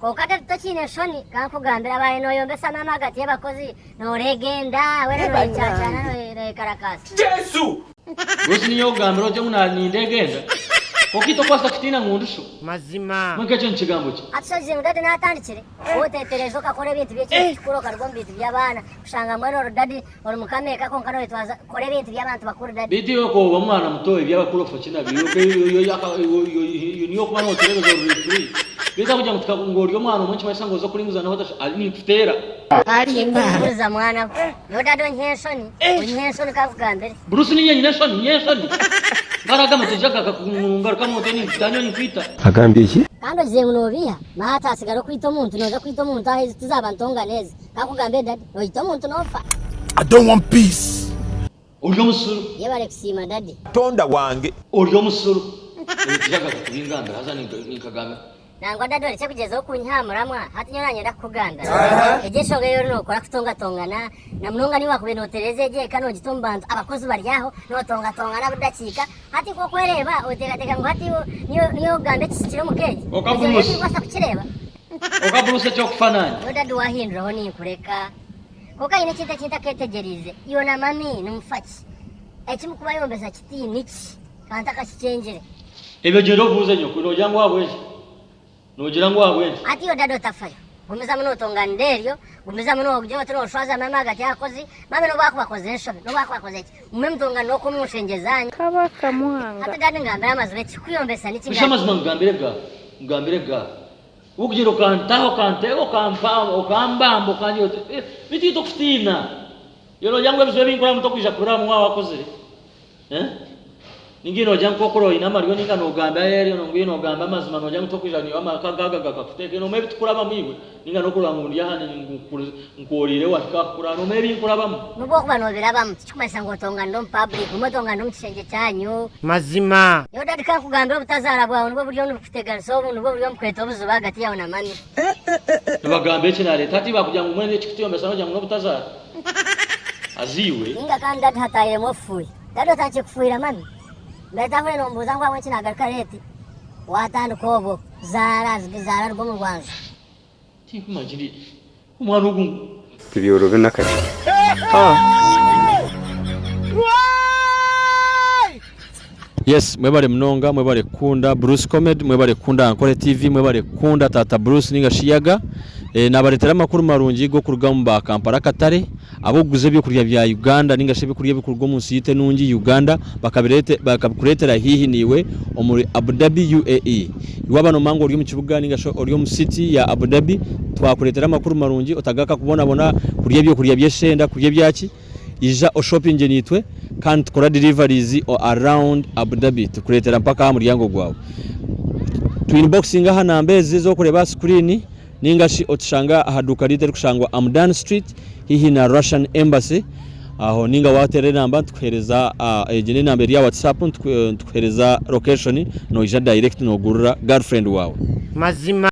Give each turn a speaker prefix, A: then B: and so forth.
A: Kokata tutachine shoni kankugambira baye no yombesa mama agati y'abakozi no regenda wera no cyacana no karakasi
B: Yesu Gusi niyo gambiro cyo muna ni ndegenda Kokito kwasa kitina ngundusho
C: mazima
B: Mwekecho nchigambo ki
A: Atsoje ndade natandikire wote terezo kakore bintu by'eki kuro karwo bintu by'abana ushanga mwero rodadi ori mukameka ko nkano wetwaza kore bintu by'abantu bakuru dadi
B: Biti yoko ba mwana mutoye by'abakuru fokina biyo yo niyo kuma no terego zo free Bita kuja mutakungoryo mwana umunsi masango zo kuringuza naho ali ni tutera
A: ari imbuza mwana yo dado nyeshoni nyeshoni kavugambere
B: Bruce ni nyeshoni Ngaraga mutejaka kakungaruka moto ni danyo ni kwita
D: Agambi iki
A: Kando je munobiya mata asigara kwita umuntu noza kwita umuntu ahe tuzabantonga neza kakugambe dadi no ita umuntu nofa
E: I don't want peace.
B: Uryo musuru
A: yebare kusima dadi
E: Tonda wange.
B: Uryo musuru Tejaka kubinganda haza ni kagame
A: Nangwa dadi ore cyakugezaho kunyamuramwa hati nyuranye ndakuganda ejesho geyo no kora kutongatongana na munonga ni wakubeno tereze je kano gitombanza abakozi baryaho no tonga na budakika hati ko kwereba otega ngo hati niyo gambe kikiro mukeje
B: Okaburusi
A: basa kukireba
B: Okaburusi cyo kufananya
A: yo dadi wahinduraho ni kureka koka ine kita ketegerize iyo na mami numfaki ekimukuba yombeza kiti niki kantaka kicengere
B: Ebyo jero buze nyoko no jangu abweje Nogira ngo abweje
A: ati yo dadi otafayo gumiza muno tonganderyo gumiza muno ogyo tino shwaza mama agati yakozi mama no bakoze nshobe no bakoze iki umwe mtonga no kumushengezanya
F: kabaka muhanga
A: ati dadi ngambira amazwe kikuyombesa niki
B: Bishamazi ngambire ga Ukujiro kantaho kantego okambambo kanyote bitito kutina Yolo jangu ebizwe binkora mutokwisha kura mwa wakoze Ningino jangu kokoro inama ryo ninga no gamba yeri no ngwino gamba mazima no jangu tokwisha ni amakaga kakuteke no mebi tukura bamwiwe ninga no kula ngundi yahane nkorire watika kura no mebi nkura bamu
A: nubo kuba no birabam chikumesa ngo tonga ndo public umutonga ndo mshenge cyanyu
C: mazima
A: yo dadi kakugambira butazara bwawe nubo buryo nufitega sobo nubo buryo mkweta obuzuba hagati yawe na mami
B: Bagambe kinare tati bakujya ngo mwene chikitiyombe no jangu no butazara Aziwe
A: ninga kandi dadi hataye mofuye dadi otache kufuira mami Mbeta kule nombuza ngo amwe kinagaruka leti watanduka obo zara rwo mu Rwanda
B: Tinkumagiri umwana ugungu
D: Tibiyorobe nakati
G: Yes, mwebale mnonga, mwebale kunda Bruce Comedy, mwebale kunda Ankole TV, mwebale kunda Tata Bruce ninga Shiyaga. Nabaretera makuru marungi go kurugamba Kampala Katare, aboguze byo kurya bya Uganda ninga shebe kurya bikurwa munsi yite nungi Uganda bakakuretera hihi niwe omuri Abu Dhabi UAE. Iwabano mango uri mu kibuga ninga sho uri mu city ya Abu Dhabi twakuretera makuru marungi otagaka kubona kurya byo kurya byeshenda kurya byaki ija o shopping nitwe kandi tukora deliveries around Abu Dhabi tukuretera mpaka muryango gwawe twinboxing aha nambeze zo kureba screen ningashi otushanga ahaduka rite kushangwa Amdan Street hihi na Russian Embassy aho ninga watere namba tukhereza ejene number ya WhatsApp tukhereza location no ija direct no gurura girlfriend wawe
C: mazima